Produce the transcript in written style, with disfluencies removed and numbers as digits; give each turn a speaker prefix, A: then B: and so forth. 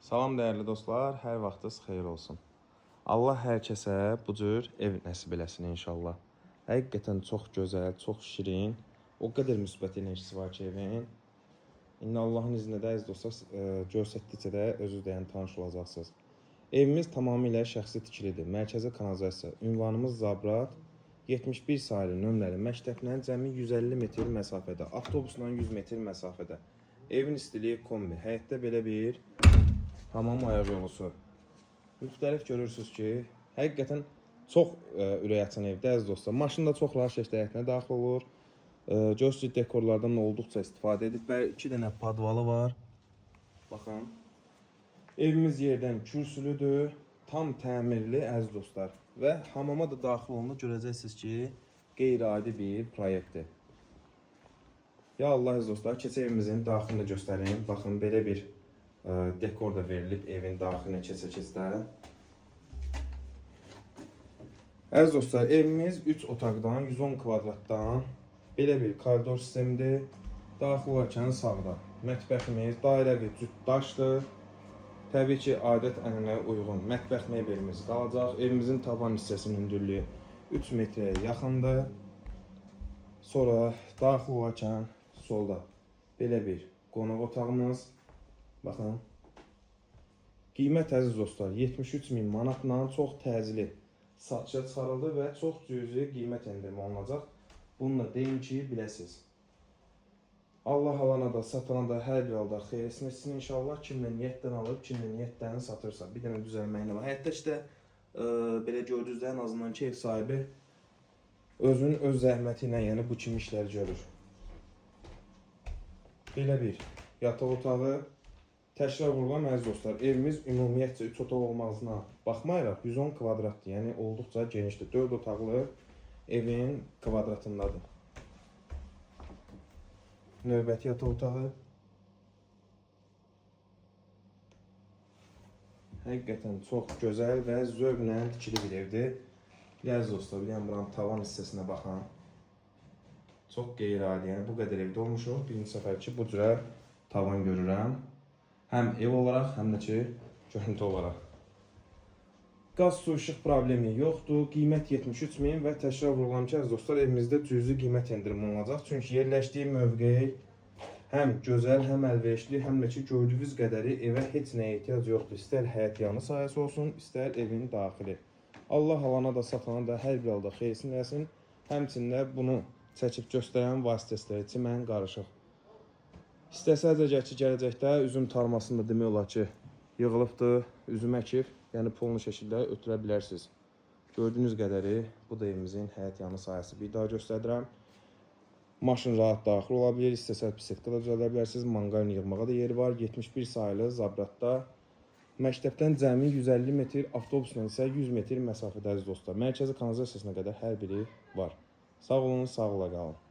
A: Salam dəyərli dostlar, hər vaxtınız xeyir olsun. Allah hər kəsə bu cür ev nəsib eləsin inşallah. Həqiqətən çox gözəl, çox şirin, o qədər müsbət enerjisi var ki evin. İndi Allahın izni ilə əziz dostlar, göstərdikcə də özünüz də tanış olacaqsınız. Evimiz tamamilə şəxsi tikilidir. Mərkəzi kanalizasiya, ünvanımız Zabrat, 71 sayılı nömrəli məktəblə cəmi 150 metr məsafədə, avtobusla 100 metr məsafədə. Evin istiliyi kombi, həyətdə belə bir hamam ayaq yolusu. Müxtəlif görürsünüz ki, həqiqətən çox ürək açan evdə əziz dostlar. Maşında çox rahat şəkildə həyətinə daxil olur. Göstərici dekorlardan olduqca istifadə edib. 2 dənə padvalı var. Baxın. Evimiz yerdən kürsülüdür. Tam təmirli əziz dostlar. Və hamama da daxil olanda görəcəksiniz ki, qeyri-adi bir proyektdir. Ya Allah əziz dostlar, keçə evimizin daxilini göstərim. Baxın, belə bir dekor da verilib evin daxilinə keçə-keçdə. Əziz dostlar, evimiz 3 otaqdan, 110 kvadratdan belə bir koridor sistemidir. Daxil olarkən sağda mətbəximiz dairəvi cüt daşdır. Təbii ki, adət-ənənəyə uyğun mətbəx mebelimiz qalacaq. Evimizin tavan hissəsinin hündürlüyü 3 metrə yaxındır. Sonra daxil olarkən solda belə bir qonaq otağımız. Baxın. Qiymət əziz dostlar 73.000 manatla çox təcili satışa çıxarıldı və çox cüzi qiymət endirmə olunacaq. Bunu da deyim ki, biləsiniz. Allah alana da satana da hər bir halda xeyirlisini etsin inşallah. Kimlə niyyətdən alıb, kimlə niyyətdən satırsa. Bir dənə düzəlməyinə var. Hətta işte belə gördüyünüzdə ən azından ki, ev sahibi özünün öz zəhməti ilə, yəni bu kimi işlər görür. Belə bir yataq otağı. Təkrar vurulan əziz dostlar, evimiz ümumiyyətcə 3 otaq olmağına baxmayaraq 110 kvadratdır, yəni olduqca genişdir. 4 otaqlı evin kvadratındadır. Növbəti yataq otağı. Həqiqətən çox gözəl və zövqlə tikili bir evdir. Əziz dostlar, yəni buranın tavan hissəsinə baxın. Çox qeyri-adi, yəni bu qədər evdə olmuşuq. Birinci səfər ki, bu cürə tavan görürəm. Həm ev olaraq, həm də ki, görüntü olaraq. Qaz, su, işıq problemi yoxdur. Qiymət 73.000 və təkrar vurulan ki, əziz dostlar, evimizdə cüzi qiymət endirimi olacaq. Çünki yerləşdiyi mövqeyi həm gözəl, həm əlverişli, həm də ki, gördüyünüz qədəri evə heç nəyə ehtiyac yoxdur. İstər həyət yanı sahəsi olsun, istər evin daxili. Allah alana da satana da hər bir halda xeyirsin eləsin. Həmçində bunu çəkib göstərən vasitələri çimən qarışıq. İstəsəz əgər ki, gələcəkdə üzüm tarmasında demək olar ki, yığılıbdır, üzüm əkib, yəni pulunu şəkildə ötürə bilərsiniz. Gördüyünüz qədəri bu da evimizin həyət yanı sahəsi. Bir daha göstərirəm. Maşın rahat daxil ola bilir, istəsəz bisikletdə də düzəldə bilərsiniz. Manqalini yığmağa da yeri var. 71 sayılı Zabratda. Məktəbdən cəmi 150 metr, avtobusla isə 100 metr məsafədə əziz dostlar. Mərkəzi kanalizasiyasına qədər hər biri var. Sağ olun, sağ ola qalın.